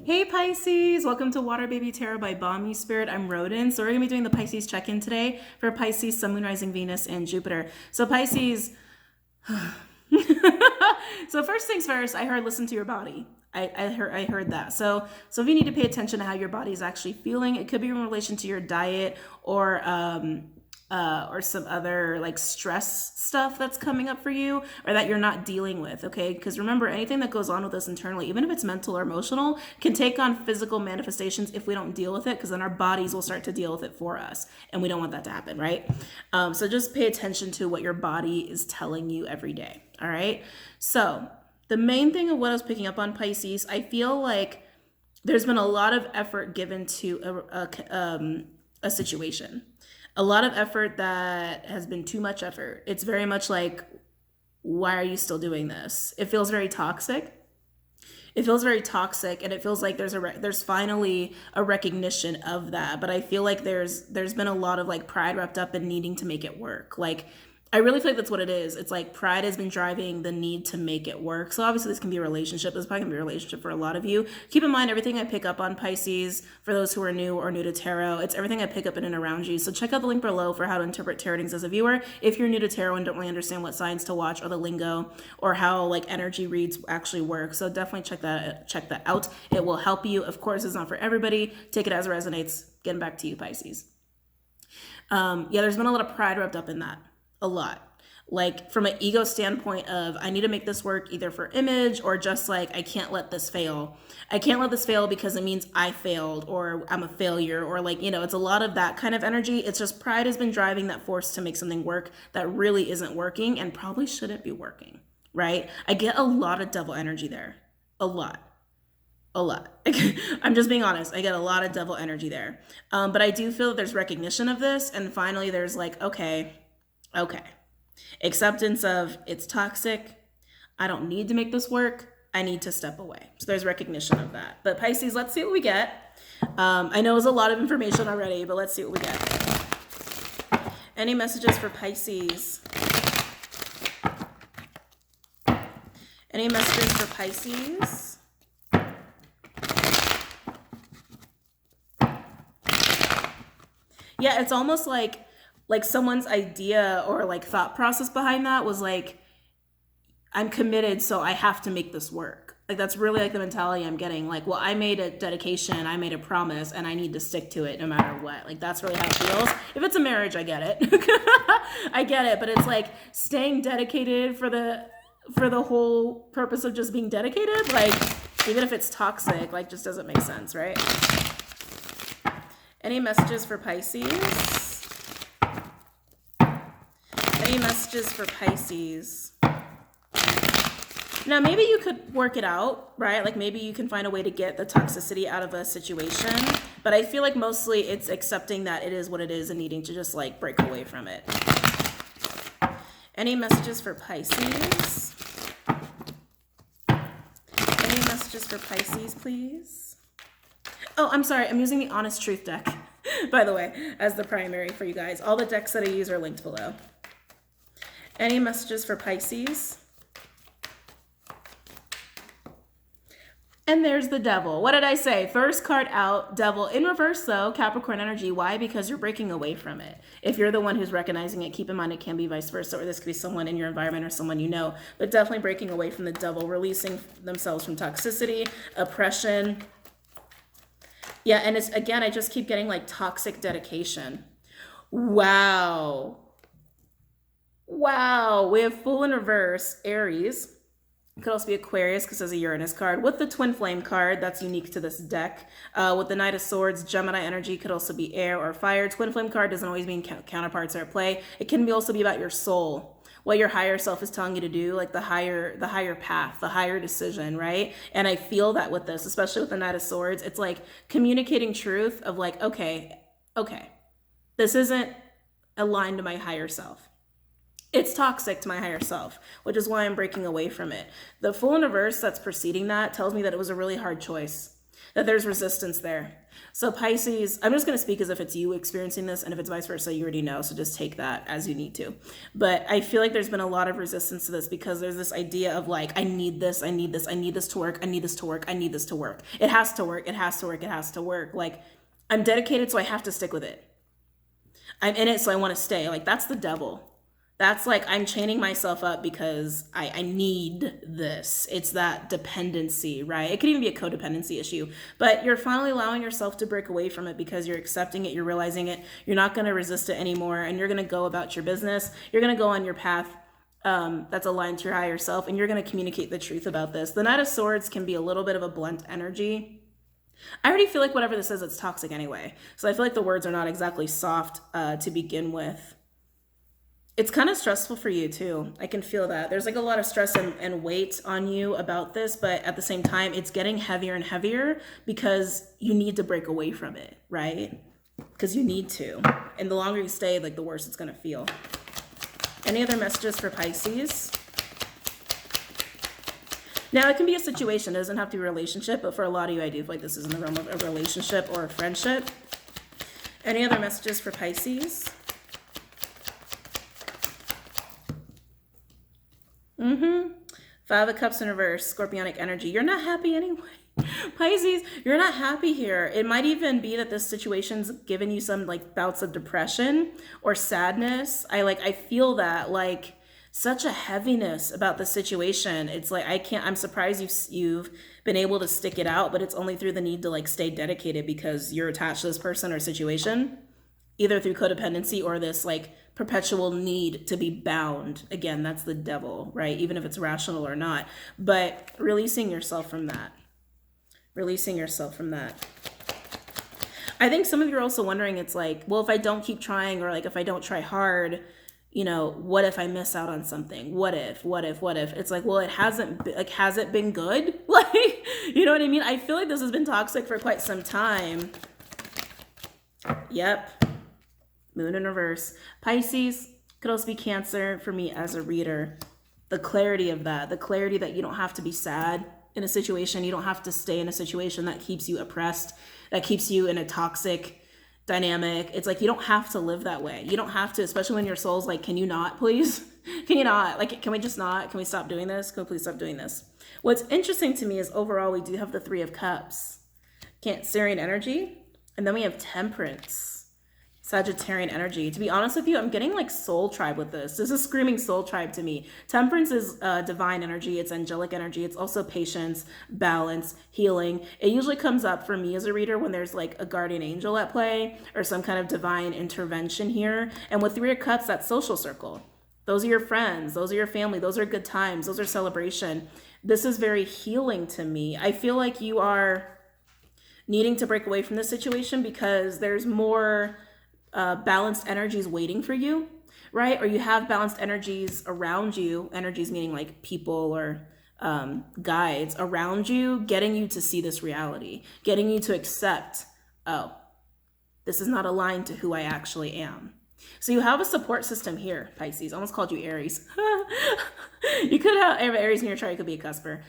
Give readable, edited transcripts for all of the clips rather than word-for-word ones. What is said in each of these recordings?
Hey Pisces, welcome to WaterBaby Tarot by BOMISpirit. I'm Rodin. So we're going to be doing the Pisces check-in today for Pisces, Sun, Moon, Rising, Venus, and Jupiter. So Pisces, so first things first, I heard listen to your body. I heard that. So if you need to pay attention to how your body is actually feeling, it could be in relation to your diet or some other like stress stuff that's coming up for you or that you're not dealing with, okay? Because remember, anything that goes on with us internally, even if it's mental or emotional, can take on physical manifestations if we don't deal with it, because then our bodies will start to deal with it for us. And we don't want that to happen, right? So just pay attention to what your body is telling you every day, all right? So the main thing of what I was picking up on, Pisces, I feel like there's been a lot of effort given to a situation. A lot of effort that has been too much effort. It's very much like, why are you still doing this? It feels very toxic. It feels very toxic, and it feels like there's finally a recognition of that. But I feel like there's been a lot of like pride wrapped up in needing to make it work. Like, I really feel like that's what it is. It's like pride has been driving the need to make it work. So obviously this can be a relationship. This is probably gonna be a relationship for a lot of you. Keep in mind, everything I pick up on Pisces, for those who are new or new to tarot, it's everything I pick up in and around you. So check out the link below for how to interpret tarot readings as a viewer. If you're new to tarot and don't really understand what signs to watch or the lingo or how like energy reads actually work. So definitely check that out. It will help you. Of course, it's not for everybody. Take it as it resonates. Getting back to you, Pisces. Yeah, there's been a lot of pride wrapped up in that. A lot. Like from an ego standpoint of I need to make this work either for image or just like I can't let this fail. I can't let this fail because it means I failed or I'm a failure or like, it's a lot of that kind of energy. It's just pride has been driving that force to make something work that really isn't working and probably shouldn't be working, right? I get a lot of devil energy there. A lot. I'm just being honest. I get a lot of devil energy there. But I do feel that there's recognition of this. And finally, there's like, okay. Acceptance of it's toxic. I don't need to make this work. I need to step away. So there's recognition of that. But Pisces, let's see what we get. I know it's a lot of information already, but let's see what we get. Any messages for Pisces? Any messages for Pisces? Yeah, it's almost like someone's idea or like thought process behind that was like, I'm committed, so I have to make this work. Like that's really like the mentality I'm getting. Like, well, I made a dedication, I made a promise, and I need to stick to it no matter what. Like that's really how it feels. If it's a marriage, I get it. I get it, but it's like staying dedicated for the whole purpose of just being dedicated. Like even if it's toxic, like just doesn't make sense, right? Any messages for Pisces? Any messages for Pisces? Now, maybe you could work it out, right? Like maybe you can find a way to get the toxicity out of a situation. But I feel like mostly it's accepting that it is what it is and needing to just like break away from it. Any messages for Pisces? Any messages for Pisces, please? Oh, I'm sorry. I'm using the Honest Truth deck, by the way, as the primary for you guys. All the decks that I use are linked below. Any messages for Pisces? And there's the devil. What did I say? First card out, devil. In reverse though, Capricorn energy. Why? Because you're breaking away from it. If you're the one who's recognizing it, keep in mind it can be vice versa, or this could be someone in your environment or someone you know, but definitely breaking away from the devil, releasing themselves from toxicity, oppression. Yeah, and it's, again, I just keep getting like toxic dedication. Wow. We have Fool in reverse, Aries. It could also be Aquarius because there's a Uranus card. With the Twin Flame card, that's unique to this deck. With the Knight of Swords, Gemini energy could also be air or fire. Twin Flame card doesn't always mean counterparts are at play. It can also be about your soul, what your higher self is telling you to do, like the higher path, the higher decision, right? And I feel that with this, especially with the Knight of Swords, it's like communicating truth of like, okay, this isn't aligned to my higher self. It's toxic to my higher self, which is why I'm breaking away from it. The Fool in reverse that's preceding that tells me that it was a really hard choice. that there's resistance there. So Pisces, I'm just going to speak as if it's you experiencing this, and if it's vice versa, you already know, so just take that as you need to. But I feel like there's been a lot of resistance to this because there's this idea of like, I need this, I need this, I need this to work, I need this to work, I need this to work. It has to work, it has to work, it has to work. Like, I'm dedicated, so I have to stick with it. I'm in it, so I want to stay. Like, that's the devil. That's like, I'm chaining myself up because I need this. It's that dependency, right? It could even be a codependency issue, but you're finally allowing yourself to break away from it because you're accepting it, you're realizing it, you're not going to resist it anymore, and you're going to go about your business. You're going to go on your path that's aligned to your higher self, and you're going to communicate the truth about this. The Knight of Swords can be a little bit of a blunt energy. I already feel like whatever this is, it's toxic anyway. So I feel like the words are not exactly soft to begin with. It's kind of stressful for you too. I can feel that. There's like a lot of stress and weight on you about this, but at the same time, it's getting heavier and heavier because you need to break away from it, right? Because you need to. And the longer you stay, like the worse it's going to feel. Any other messages for Pisces? Now, it can be a situation. It doesn't have to be a relationship, but for a lot of you, I do feel like this is in the realm of a relationship or a friendship. Any other messages for Pisces? Five of Cups in reverse, scorpionic energy. You're not happy anyway. Pisces, you're not happy here. It might even be that this situation's given you some like bouts of depression or sadness. I feel that like such a heaviness about the situation. It's like, I'm surprised you've been able to stick it out, but it's only through the need to like stay dedicated because you're attached to this person or situation, either through codependency or this like perpetual need to be bound. Again, that's the devil, right? Even if it's rational or not, but releasing yourself from that. Releasing yourself from that. I think some of you are also wondering, it's like, well, if I don't keep trying, or like if I don't try hard, you know, what if I miss out on something? What if? It's like, well, has it been good? Like, you know what I mean? I feel like this has been toxic for quite some time. Yep. Moon in reverse. Pisces could also be Cancer for me as a reader. The clarity of that, the clarity that you don't have to be sad in a situation. You don't have to stay in a situation that keeps you oppressed, that keeps you in a toxic dynamic. It's like, you don't have to live that way. You don't have to, especially when your soul's like, can you not, please? Can you not? Like, can we just not? Can we stop doing this? Can we please stop doing this? What's interesting to me is overall, we do have the Three of Cups, Cancerian energy, and then we have Temperance, Sagittarian energy. To be honest with you, I'm getting like soul tribe with this. This is screaming soul tribe to me. Temperance is divine energy. It's angelic energy. It's also patience, balance, healing. It usually comes up for me as a reader when there's like a guardian angel at play or some kind of divine intervention here. And with Three of Cups, that's social circle. Those are your friends. Those are your family. Those are good times. Those are celebration. This is very healing to me. I feel like you are needing to break away from this situation because there's more balanced energies waiting for you, right? Or you have balanced energies around you, energies meaning like people or guides around you, getting you to see this reality, getting you to accept, oh, this is not aligned to who I actually am. So you have a support system here, Pisces. I almost called you Aries. You could have Aries in your chart. You could be a cusper.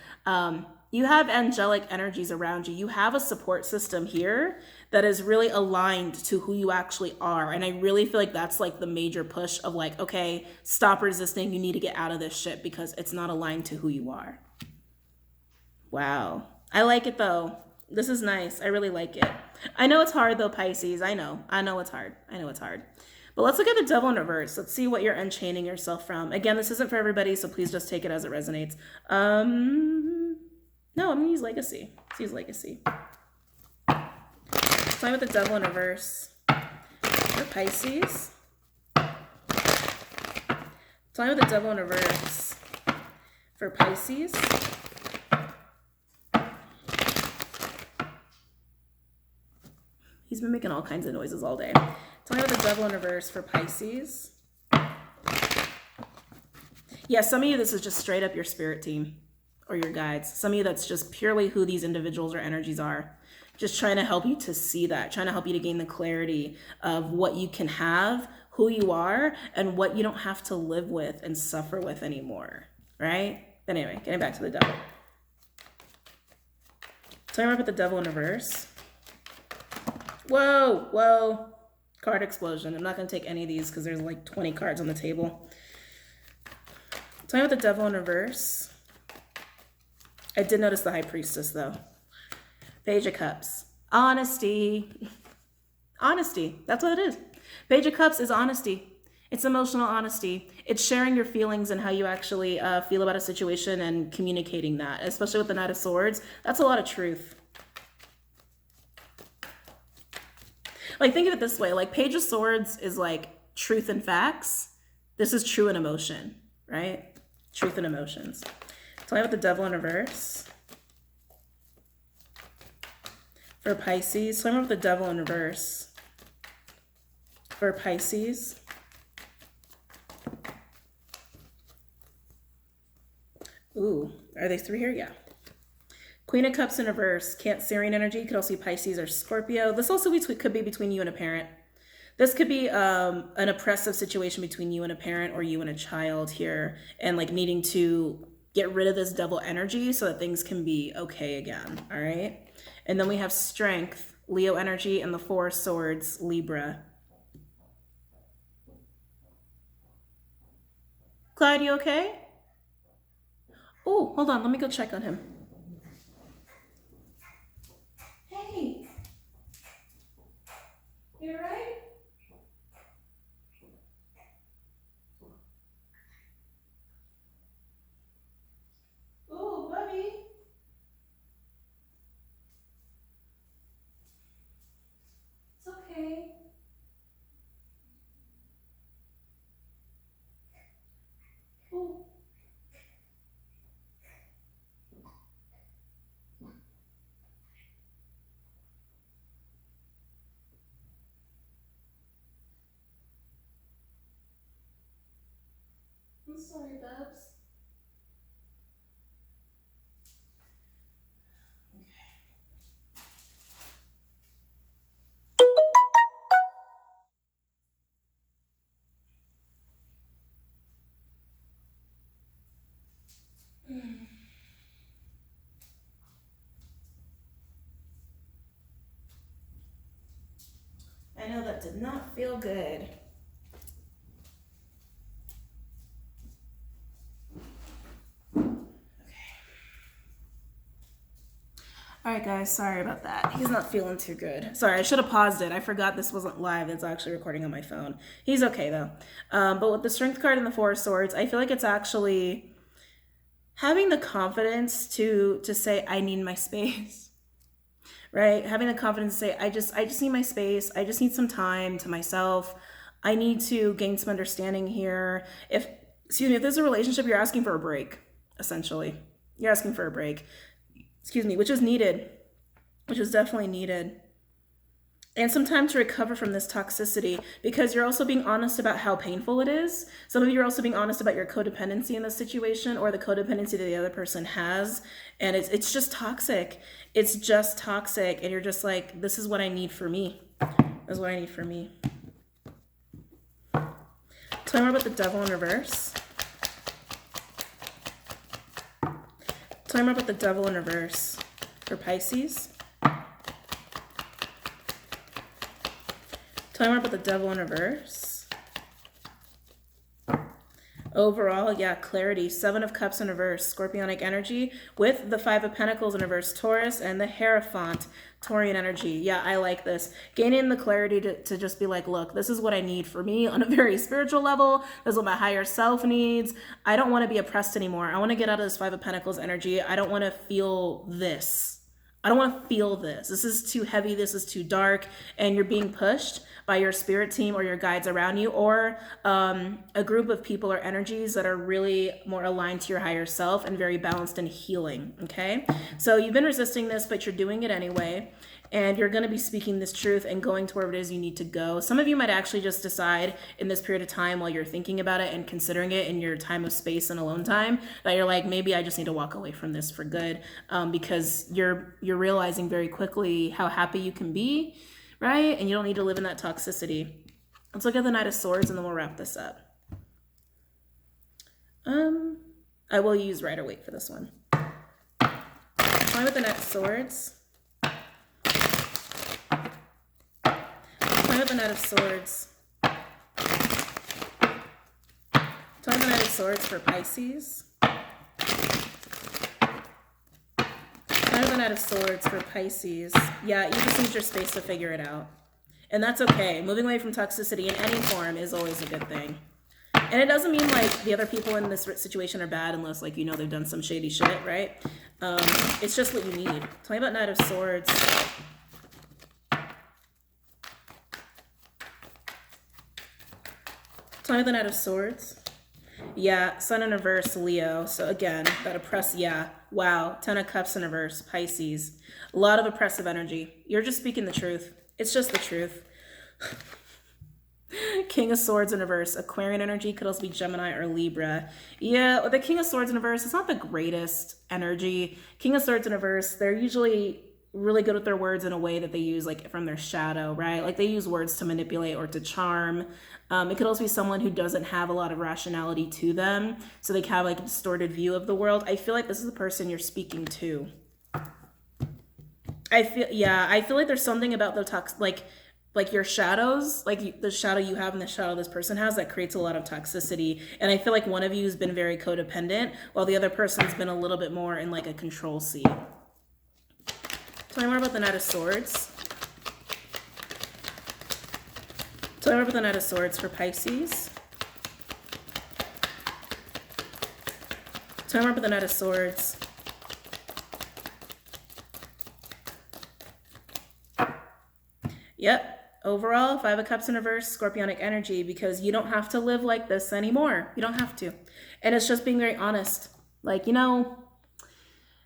You have angelic energies around you. You have a support system here that is really aligned to who you actually are. And I really feel like that's like the major push of like, okay, stop resisting. You need to get out of this shit because it's not aligned to who you are. Wow. I like it though. This is nice. I really like it. I know it's hard though, Pisces. I know it's hard. But let's look at the Devil in reverse. Let's see what you're unchaining yourself from. Again, this isn't for everybody, so please just take it as it resonates. No, I'm gonna use legacy. Let's use legacy. Play with the Devil in reverse for Pisces. Play with the Devil in reverse for Pisces. He's been making all kinds of noises all day. Tell me about the Devil in reverse for Pisces. Yeah, some of you, this is just straight up your spirit team or your guides. Some of you, that's just purely who these individuals or energies are. Just trying to help you to see that, trying to help you to gain the clarity of what you can have, who you are, and what you don't have to live with and suffer with anymore, right? But anyway, getting back to the Devil. Tell me about the devil in reverse. Whoa, whoa. Card explosion. I'm not going to take any of these because there's like 20 cards on the table. Tell me about the devil in reverse. I did notice the high priestess though. Page of Cups. Honesty. Honesty. That's what it is. Page of Cups is honesty. It's emotional honesty. It's sharing your feelings and how you actually feel about a situation and communicating that, especially with the Knight of Swords. That's a lot of truth. Like, think of it this way. Like, Page of Swords is like truth and facts. This is true and emotion, right? Truth and emotions. Tell me about the devil in reverse. For Pisces. Tell me about the devil in reverse. For Pisces. Ooh, are they three here? Yeah. Queen of Cups in reverse. Cancerian energy. Could also be Pisces or Scorpio. This also could be between you and a parent. This could be an oppressive situation between you and a parent or you and a child here, and like needing to get rid of this devil energy so that things can be okay again. All right. And then we have Strength, Leo energy, and the Four of Swords, Libra. Clyde, you okay? Oh, hold on. Let me go check on him. Hey. You all right? Oh, Bubby. It's okay. Oh. I'm sorry, Babs. I know that did not feel good. All right, guys, sorry about that. He's not feeling too good. Sorry, I should have paused it. I forgot this wasn't live. It's actually recording on my phone. He's okay, though. But with the Strength card and the Four of Swords, I feel like it's actually having the confidence to say, I need my space, right? Having the confidence to say, I just need my space. I just need some time to myself. I need to gain some understanding here. If there's a relationship, you're asking for a break, essentially. You're asking for a break. Which was needed, which was definitely needed. And some time to recover from this toxicity, because you're also being honest about how painful it is. Some of you are also being honest about your codependency in this situation, or the codependency that the other person has. And it's just toxic. It's just toxic. And you're just like, this is what I need for me. This is what I need for me. Tell me more about the devil in reverse. Tell me more about the devil in reverse for Pisces. Tell me more about the devil in reverse. Overall, yeah, clarity. Seven of Cups in reverse, Scorpionic energy, with the Five of Pentacles in reverse, Taurus, and the Hierophant, Taurian energy. Yeah, I like this. Gaining the clarity to just be like, look, this is what I need for me on a very spiritual level. This is what my higher self needs. I don't want to be oppressed anymore. I want to get out of this Five of Pentacles energy. I don't want to feel this. I don't want to feel this. This is too heavy. This is too dark. And you're being pushed by your spirit team or your guides around you, or a group of people or energies that are really more aligned to your higher self and very balanced and healing, okay? So you've been resisting this, but you're doing it anyway. And you're going to be speaking this truth and going to wherever it is you need to go. Some of you might actually just decide in this period of time while you're thinking about it and considering it in your time of space and alone time that you're like, maybe I just need to walk away from this for good, because you're realizing very quickly how happy you can be, right? And you don't need to live in that toxicity. Let's look at the Knight of Swords and then we'll wrap this up. I will use Rider-Waite for this one. Fine with the Knight of Swords. Tell me about the Knight of Swords. Tell me the Knight of Swords for Pisces. Tell me the Knight of Swords for Pisces. Yeah, you just need your space to figure it out. And that's okay. Moving away from toxicity in any form is always a good thing. And it doesn't mean like the other people in this situation are bad unless like, you know, they've done some shady shit, right? It's just what you need. Tell me about Knight of Swords. Tell me the Knight of Swords. Yeah, Sun in reverse, Leo. So again, that oppress, yeah. Wow, 10 of Cups in reverse, Pisces. A lot of oppressive energy. You're just speaking the truth. It's just the truth. King of Swords in reverse, Aquarian energy, could also be Gemini or Libra. Yeah, the King of Swords in reverse, it's not the greatest energy. King of Swords in reverse, they're usually really good with their words in a way that they use like from their shadow, right? Like they use words to manipulate or to charm. It could also be someone who doesn't have a lot of rationality to them, so they have like a distorted view of the world. I feel like this is the person you're speaking to. I feel like there's something about the like your shadows, like the shadow you have and the shadow this person has, that creates a lot of toxicity. And I feel like one of you has been very codependent while the other person's been a little bit more in like a control seat. Tell me more about the Knight of Swords. Tell me more about the Knight of Swords for Pisces. Tell me more about the Knight of Swords. Yep. Overall, 5 of Cups in reverse, Scorpionic energy, because you don't have to live like this anymore. You don't have to. And it's just being very honest. Like, you know,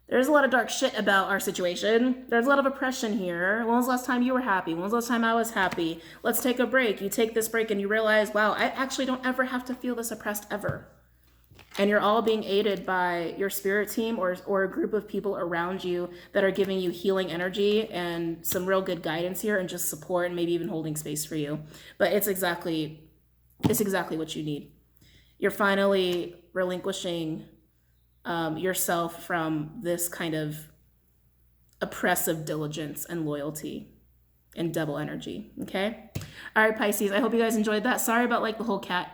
there's a lot of dark shit about our situation. There's a lot of oppression here. When was the last time you were happy? When was the last time I was happy? Let's take a break. You take this break and you realize, wow, I actually don't ever have to feel this oppressed ever. And you're all being aided by your spirit team or a group of people around you that are giving you healing energy and some real good guidance here and just support and maybe even holding space for you. But it's exactly what you need. You're finally relinquishing yourself from this kind of oppressive diligence and loyalty and double energy. Okay. All right, Pisces. I hope you guys enjoyed that. Sorry about like the whole cat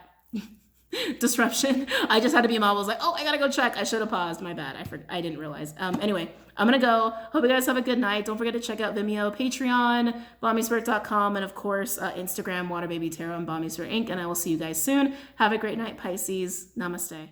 disruption. I just had to be a mom. I was like, oh, I gotta go check. I should have paused. My bad. I didn't realize. Anyway, I'm gonna go. Hope you guys have a good night. Don't forget to check out Vimeo, Patreon, BOMISpirit.com, and of course, Instagram, WaterBaby Tarot, and BOMISpirit Inc. And I will see you guys soon. Have a great night, Pisces. Namaste.